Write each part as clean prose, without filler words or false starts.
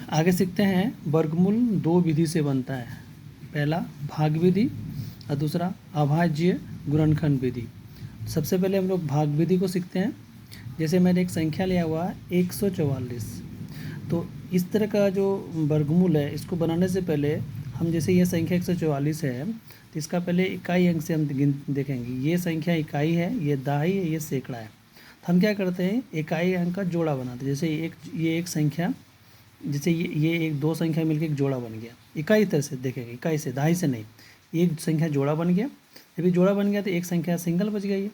आगे सीखते हैं वर्गमूल दो विधि से बनता है। पहला भाग विधि और दूसरा अभाज्य गुणनखंड विधि। सबसे पहले हम लोग भाग विधि को सीखते हैं। जैसे मैंने एक संख्या लिया हुआ है 144, तो इस तरह का जो वर्गमूल है इसको बनाने से पहले हम, जैसे ये संख्या 144 है तो इसका पहले इकाई अंक से हम देखेंगे। ये संख्या इकाई है, ये दहाई है, ये सैकड़ा है। तो हम क्या करते हैं, इकाई अंक का जोड़ा बनाते हैं। जैसे ये एक संख्या, जैसे ये एक दो संख्या मिलकर एक जोड़ा बन गया। इकाई तरह से देखेंगे, इकाई से, दहाई से नहीं। एक संख्या जोड़ा बन गया, जब ये जोड़ा बन गया तो एक संख्या सिंगल बच गई है। तो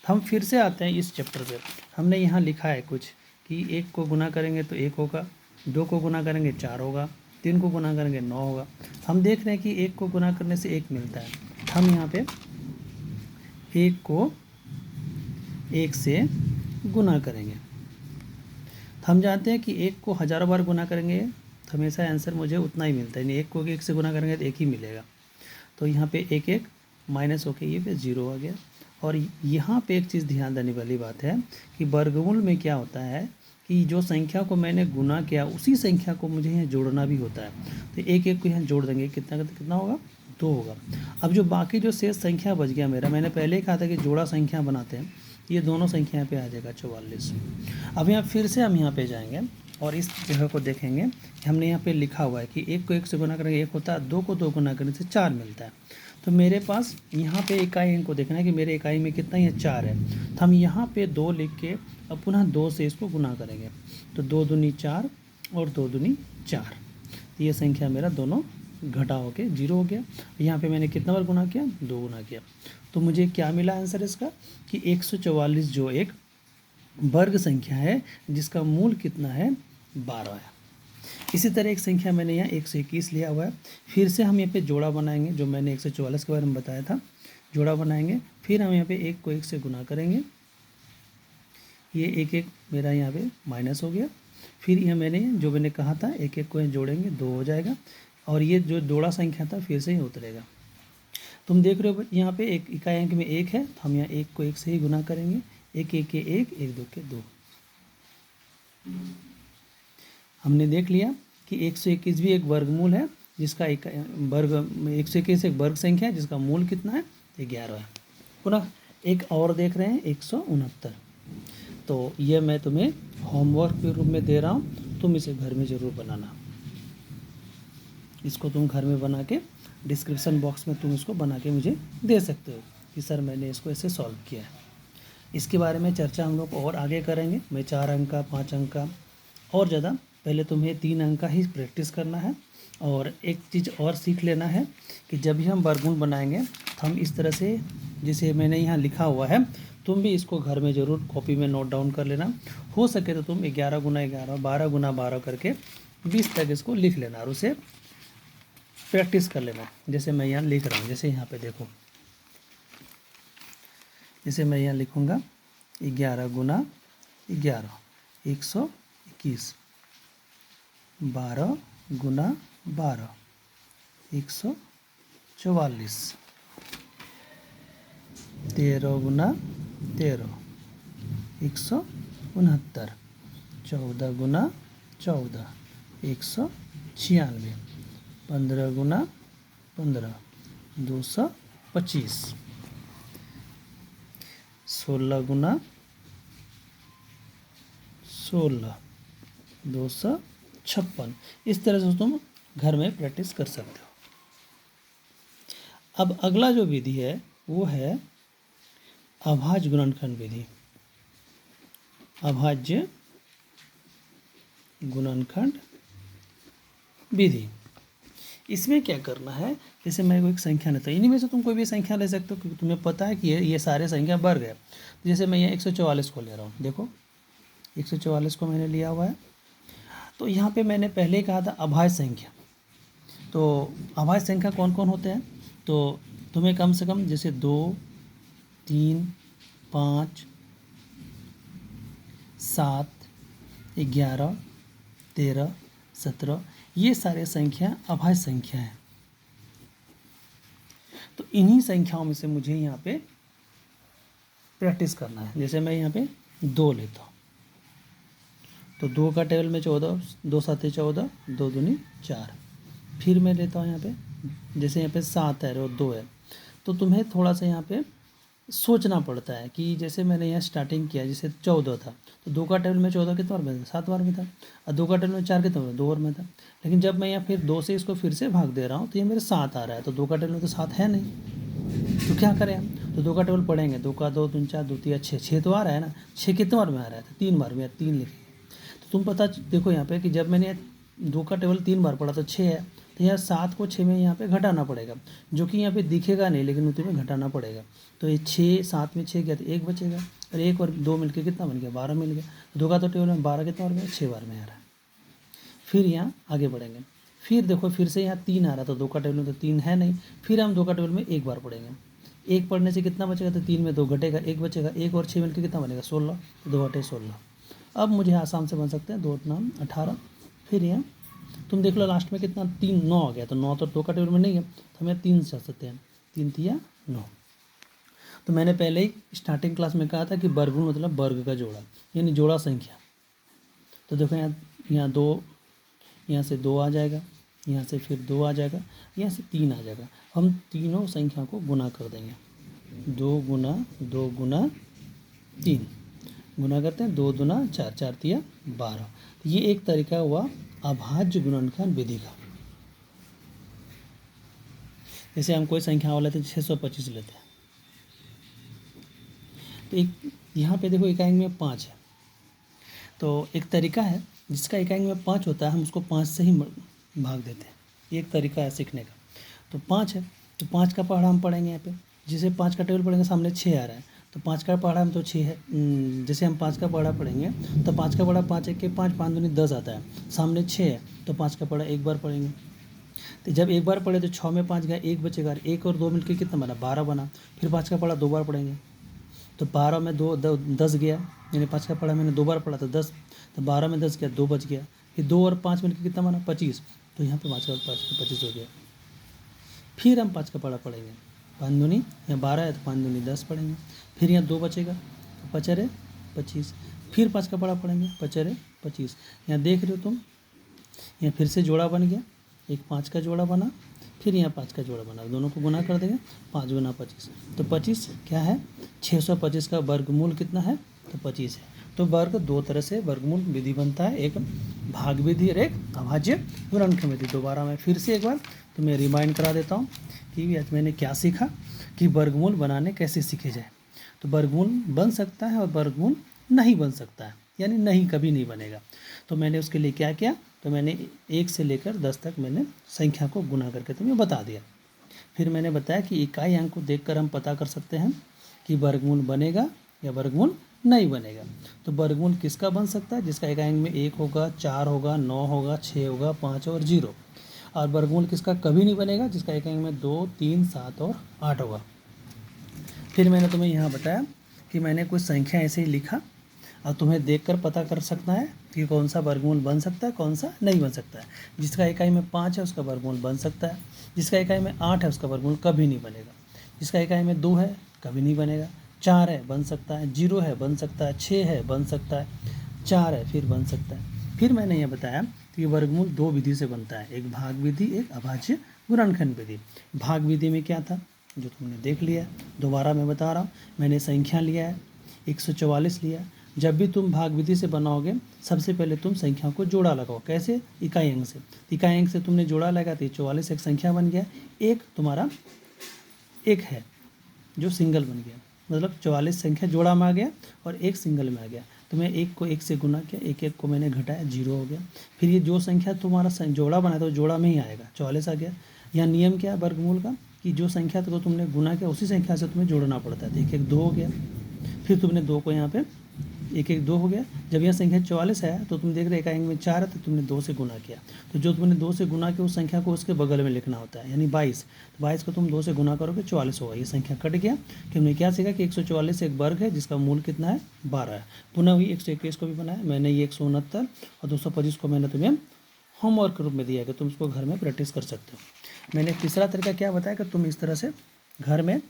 हम फिर से आते हैं इस चैप्टर पे। हमने यहाँ लिखा है कुछ कि 1 को गुना करेंगे तो 1 होगा, 2 को गुना करेंगे 4 होगा, 3 को गुना करेंगे 9 होगा। हम देख रहे हैं कि 1 को गुना करने से 1 मिलता है। हम यहाँ पे 1 को 1 से गुना करेंगे। हम जानते हैं कि 1 को हज़ारों बार गुना करेंगे तो हमेशा आंसर मुझे उतना ही मिलता है, यानी 1 को 1 से गुना करेंगे तो 1 ही मिलेगा। तो यहाँ पे 1 1 माइनस होके ये पे 0 आ गया। और यहाँ पे एक चीज़ ध्यान देने वाली बात है कि वर्गमूल में क्या होता है कि जो संख्या को मैंने गुना किया उसी संख्या को मुझे यहाँ जोड़ना भी होता है। तो 1 1 को यहाँ जोड़ देंगे, कितना होगा, 2 होगा। अब जो बाकी जो शेष संख्या बच गया मेरा, मैंने पहले ही कहा था कि जोड़ा संख्या बनाते हैं, ये दोनों संख्या यहाँ पे आ जाएगा 44। अब यहाँ फिर से हम यहाँ पे जाएंगे और इस जगह को देखेंगे कि हमने यहाँ पे लिखा हुआ है कि 1 को 1 से गुना करेंगे 1 होता है, 2 को 2 गुना करने से 4 मिलता है। तो मेरे पास यहाँ पे इकाई अंक को देखना है कि मेरे इकाई में कितना है, 4 है। तो हम यहाँ पे 2 लिख के अब पुनः 2 से इसको गुना करेंगे। तो 2 दूनी 4 और 2 दूनी 4, ये संख्या मेरा दोनों घटा होके 0 हो गया। यहाँ पे मैंने कितना बार गुना किया, 2 गुना किया। तो मुझे क्या मिला आंसर इसका कि 144 जो एक वर्ग संख्या है जिसका मूल कितना है, 12 है। इसी तरह एक संख्या मैंने यहाँ 121 लिया हुआ है। फिर से हम यहाँ पे जोड़ा बनाएंगे, जो मैंने 144 के बारे में बताया था, जोड़ा बनाएंगे। फिर हम यहाँ पे 1 को 1 से गुना करेंगे, ये 1 1 मेरा यहाँ पे माइनस हो गया। फिर यह मैंने कहा था 1 1 को यहाँ जोड़ेंगे 2 हो जाएगा, और ये जो जोड़ा संख्या था फिर से ही उतरेगा। तुम देख रहे हो यहाँ पे एक इकाई अंक में 1 है, तो हम यहाँ 1 को 1 से ही गुना करेंगे। 1 1 के 1, 1 2 के 2। हमने देख लिया कि 121 भी एक वर्गमूल है जिसका एक वर्ग, 121 एक वर्ग संख्या है जिसका मूल कितना है, 11 है। पुनः एक और देख रहे हैं 169। तो ये मैं तुम्हें होमवर्क के रूप में दे रहा हूँ, तुम इसे घर में ज़रूर बनाना। इसको तुम घर में बना के डिस्क्रिप्शन बॉक्स में तुम इसको बना के मुझे दे सकते हो कि सर मैंने इसको ऐसे सॉल्व किया है। इसके बारे में चर्चा हम लोग और आगे करेंगे। मैं 4 अंक का, 5 अंक का और ज़्यादा, पहले तुम्हें 3 अंक का ही प्रैक्टिस करना है। और एक चीज़ और सीख लेना है कि जब भी हम वर्गमूल बनाएंगे तो हम इस तरह से, जैसे मैंने यहाँ लिखा हुआ है, तुम भी इसको घर में ज़रूर कॉपी में नोट डाउन कर लेना। हो सके तो तुम 11 गुना 11, 12 गुना 12 करके 20 तक इसको लिख लेना और उसे प्रैक्टिस कर लेना। जैसे मैं यहाँ लिख रहा हूँ, जैसे यहाँ पे देखो, जैसे मैं यहाँ लिखूँगा 11 गुना 11 121, 12 गुना 12 144, 13 गुना 13 169, 14 गुना 14 196, 15 गुना 15 225, 16 गुना 16 256। इस तरह से तुम घर में प्रैक्टिस कर सकते हो। अब अगला जो विधि है वो है अभाज्य गुणनखंड विधि। अभाज्य गुणनखंड विधि, इसमें क्या करना है, जैसे मैं कोई एक संख्या लेता हूँ, इन्हीं में से तुम कोई भी संख्या ले सकते हो क्योंकि तुम्हें पता है कि ये सारे संख्या वर्ग है। तो जैसे मैं यहाँ 144 को ले रहा हूँ, देखो 144 को मैंने लिया हुआ है। तो यहाँ पे मैंने पहले ही कहा था अभाज्य संख्या। तो अभाज्य संख्या कौन कौन होते हैं, तो तुम्हें कम से कम जैसे 2 3 5 7 11 13 17, ये सारे संख्या अभाज्य संख्या है। तो इन्हीं संख्याओं में से मुझे यहाँ पे प्रैक्टिस करना है। जैसे मैं यहाँ पे 2 लेता हूँ, तो 2 का टेबल में 14, 2 साते 14, 2 दूनी 4। फिर मैं लेता हूँ यहाँ पे, जैसे यहाँ पे 7 है और 2 है, तो तुम्हें थोड़ा सा यहाँ पे सोचना पड़ता है कि जैसे मैंने यहाँ स्टार्टिंग किया, जैसे 14 था तो 2 का टेबल में 14 कितने बार में था, 7 बार में था, और 2 का टेबल में 4 कितने बार, 2 बार में था। लेकिन जब मैं यहाँ फिर 2 से इसको फिर से भाग दे रहा हूँ तो ये मेरे 7 आ रहा है, तो 2 का टेबल में तो 7 है नहीं, तो क्या करें हम, तो 2 का टेबल पढ़ेंगे, 2 का 2 दूनी 4, 2 तिया 6, 6 तो आ रहा है ना, 6 कितने बार में आ रहा है, तो 3 बार में, 3 लिखेंगे। तो तुम पता देखो यहाँ पे कि जब मैंने 2 का टेबल 3 बार पढ़ा तो 6 है, तो यहाँ 7 को 6 में यहाँ पे घटाना पड़ेगा, जो कि यहाँ पे दिखेगा नहीं लेकिन तुम्हें घटाना पड़ेगा। तो ये 6, 7 में 6 गया तो 1 बचेगा, और 1 और 2 मिलके कितना बन गया, 12 मिल गया। 2 का तो टेबल में 12 कितना बार में, 6 बार में आ रहा है। फिर यहाँ आगे बढ़ेंगे, फिर देखो फिर से यहाँ 3 आ रहा था, 2 का टेबल में तो 3 है नहीं, फिर हम 2 का टेबल में 1 बार पढ़ेंगे, 1 पढ़ने से कितना बचेगा, तो 3 में 2 घटेगा, 1 बचेगा, 1 और 6 मिलकर कितना बनेगा, 16, तो 2 8 16। अब मुझे आसाम से बन सकते हैं 2 नाम 18। फिर यहाँ तुम देख लो लास्ट में कितना, 3 9 आ गया, तो 9 तो 2 का टेबल में नहीं है, तो हम यहाँ 3 से सकते हैं, 3 तिया 9। तो मैंने पहले ही स्टार्टिंग क्लास में कहा था कि वर्गमूल मतलब वर्ग का जोड़ा, यानी जोड़ा संख्या। तो देखो यहाँ 2, यहाँ से 2 आ जाएगा, यहाँ से फिर 2 आ जाएगा, यहाँ से 3 आ जाएगा। हम तीनों संख्या को गुना कर देंगे, 2 गुना 2 गुना 3 गुना करते हैं, 2 दूना 4, 4 तिया 12। ये एक तरीका हुआ अभाज्य गुणनखंड विधि का। जैसे हम कोई संख्या वाले थे 625 लेते हैं, तो एक यहाँ पे देखो इकाई में 5 है, तो एक तरीका है जिसका इकाई में 5 होता है, हम उसको 5 से ही भाग देते हैं, ये एक तरीका है सीखने का। तो 5 है, तो 5 का पहाड़ा हम पढ़ेंगे यहाँ पे, जैसे 5 का टेबल पढ़ेंगे सामने 6 आ रहा है, तो 5 का पहाड़ा हम तो 6 है, जैसे हम 5 का पहाड़ा पढ़ेंगे तो 5 का पहाड़ा 5 1 के 5, 5 दूनी 10 आता है, सामने 6 है, तो 5 का पहाड़ा 1 बार पढ़ेंगे। तो जब 1 बार पढ़े तो 6 में 5 गया, 1 बचेगा, 1 और 2 मिलकर कितना बना, 12 बना। फिर 5 का पहाड़ा 2 बार पढ़ेंगे, तो 12 में 2 10 गया, यानी 5 का पढ़ा मैंने 2 बार पढ़ा तो 10, तो 12 में 10 गया, 2 बच गया। फिर 2 और 5 मिलकर कितना बना, 25, तो यहाँ पे 5 का 25 हो गया। फिर हम 5 का पढ़ा पढ़ेंगे, 5 दूनी यहाँ 12 है तो 5 दूनी 10 पढ़ेंगे। फिर यहाँ 2 बचेगा, तो 5 है 25। फिर 5 का पढ़ा पढ़ेंगे, 5 है 25। यहाँ देख रहे हो तुम, यहाँ फिर से जोड़ा बन गया, एक 5 का जोड़ा बना, फिर यहाँ 5 का जोड़ा बना, दोनों को गुना कर देंगे, 5 गुना 25, तो 25 क्या है, 625 का वर्गमूल कितना है, तो 25 है। तो वर्ग 2 तरह से वर्गमूल विधि बनता है, एक भाग विधि और एक अभाज्य गुणनखंड विधि। दोबारा मैं फिर से एक बार तुम्हें रिमाइंड करा देता हूँ कि आज मैंने क्या सीखा, कि वर्गमूल बनाने कैसे सीखे जाए। तो वर्गमूल बन सकता है और वर्गमूल नहीं बन सकता है, यानी नहीं कभी नहीं बनेगा। तो मैंने उसके लिए क्या किया, तो मैंने 1 से लेकर 10 तक मैंने संख्या को गुना करके तुम्हें बता दिया। फिर मैंने बताया कि इकाई अंक को देखकर हम पता कर सकते हैं कि वर्गमूल बनेगा या वर्गमूल नहीं बनेगा। तो वर्गमूल किसका बन सकता है, जिसका इकाई अंक में 1 होगा, 4 होगा, 9 होगा, 6 होगा, 5 और 0। और वर्गमूल किसका कभी नहीं बनेगा, जिसका इकाई अंक में 2, 3, 7 और 8 होगा। फिर मैंने तुम्हें यहाँ बताया कि मैंने कुछ संख्या ऐसे ही लिखा और तुम्हें देखकर पता कर सकता है कि कौन सा वर्गमूल बन सकता है, कौन सा नहीं बन सकता है। जिसका इकाई में 5 है उसका वर्गमूल बन सकता है, जिसका इकाई में 8 है उसका वर्गमूल कभी नहीं बनेगा, जिसका इकाई में 2 है कभी नहीं बनेगा, 4 है बन सकता है, 0 है बन सकता है, 6 है बन सकता है, 4 है फिर बन सकता है। फिर मैंने ये बताया कि वर्गमूल 2 विधि से बनता है, एक भाग विधि, एक अभाज्य गुणनखंड विधि। भाग विधि में क्या था जो तुमने देख लिया, दोबारा मैं बता रहा हूँ। मैंने संख्या लिया है 144 लिया। जब भी तुम भाग विधि से बनाओगे सबसे पहले तुम संख्या को जोड़ा लगाओ, कैसे, इकाई अंक से। इकाई अंक से तुमने जोड़ा लगा तो 44 एक संख्या बन गया, एक तुम्हारा एक है जो सिंगल बन गया, मतलब 44 संख्या जोड़ा में आ गया और एक सिंगल में आ गया। तो मैं 1 को 1 से गुना किया, 1 1 को मैंने घटाया, 0 हो गया। फिर ये जो संख्या तुम्हारा जोड़ा बना तो जोड़ा में ही आएगा, 44 आ गया। यहाँ नियम क्या है वर्गमूल का, कि जो संख्या को तुमने गुना किया उसी संख्या से तुम्हें जोड़ना पड़ता है। तो 1 1 2 हो गया, फिर तुमने 2 को यहाँ पे 1 1 2 हो गया। जब यह संख्या 44 है तो तुम देख रहे इकाई अंक में 4 है तो तुमने 2 से गुना किया, तो जो तुमने 2 से गुना किया उस संख्या को उसके बगल में लिखना होता है, यानी 22। तो 22 को तुम 2 से गुना करोगे 44 होगा, ये संख्या कट गया। कि हमने क्या सीखा कि 144 एक वर्ग है जिसका मूल कितना है, 12 है। पुनः वही 121 को भी बनाया मैंने, ये 169 और 225 को मैंने तुम्हें होमवर्क के रूप में दिया कि तुम इसको घर में प्रैक्टिस कर सकते हो। मैंने तीसरा तरीका क्या बताया कि तुम इस तरह से घर में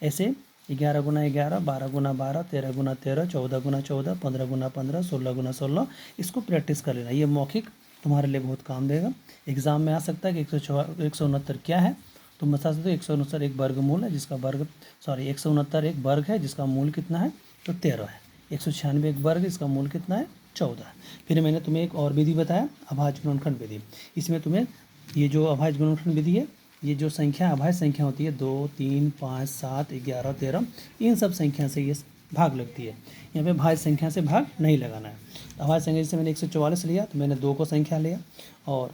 ऐसे 11 गुना 11, 12 गुना 12, 13 गुना 13, 14 गुना 14, 15 गुना 15, 16 गुना 16। इसको प्रैक्टिस कर लेना, ये मौखिक तुम्हारे लिए बहुत काम देगा। एग्जाम में आ सकता है कि 169 क्या है, तुम बता सकते हो 169 एक वर्गमूल है जिसका वर्ग 169 एक वर्ग है जिसका मूल कितना है, तो 13 है। 196 एक वर्ग है, इसका मूल कितना है, 14 है। फिर मैंने तुम्हें एक और विधि बताया, अभाज्य गुणनखंड विधि। इसमें तुम्हें ये जो अभाज्य गुणनखंड विधि है, ये जो संख्या अभाज्य संख्या होती है 2, 3, 5, 7, 11, 13, इन सब संख्या से ये भाग लगती है। यहाँ पे भाज्य संख्या से भाग नहीं लगाना है। अभाज्य संख्या जैसे मैंने 144 लिया तो मैंने 2 को संख्या लिया, और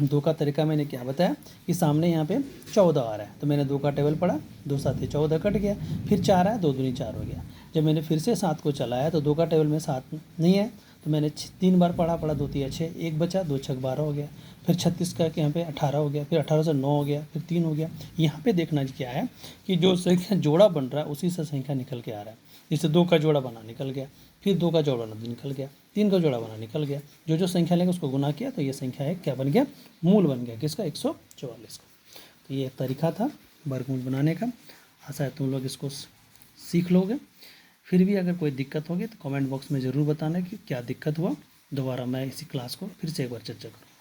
2 का तरीका मैंने क्या बताया कि सामने यहाँ पे 14 आ रहा है तो मैंने 2 का टेबल पढ़ा, 2 7 14 कट गया, फिर 4 आया, 2 दूनी 4 हो गया। जब मैंने फिर से 7 को चलाया तो 2 का टेबल में 7 नहीं है तो मैंने 3 बार पढ़ा, 2 3 6, 1 बचा, 2 6 12 हो गया, फिर 36 का यहाँ पे 18 हो गया, फिर 18 से 9 हो गया, फिर 3 हो गया। यहाँ पे देखना क्या है कि जो संख्या जोड़ा बन रहा है उसी से संख्या निकल के आ रहा है। जैसे 2 का जोड़ा बना निकल गया, फिर 2 का जोड़ा बना निकल गया, 3 का जोड़ा बना निकल गया, जो संख्या लेंगे उसको गुना किया तो ये संख्या एक क्या बन गया, मूल बन गया, किसका, 144 का। तो ये एक तरीका था वर्गमूल बनाने का। आशा है तुम लोग इसको सीख लोगे। फिर भी अगर कोई दिक्कत होगी तो कमेंट बॉक्स में ज़रूर बताना कि क्या दिक्कत हुआ, दोबारा मैं इसी क्लास को फिर से एक बार चर्चा करूँ।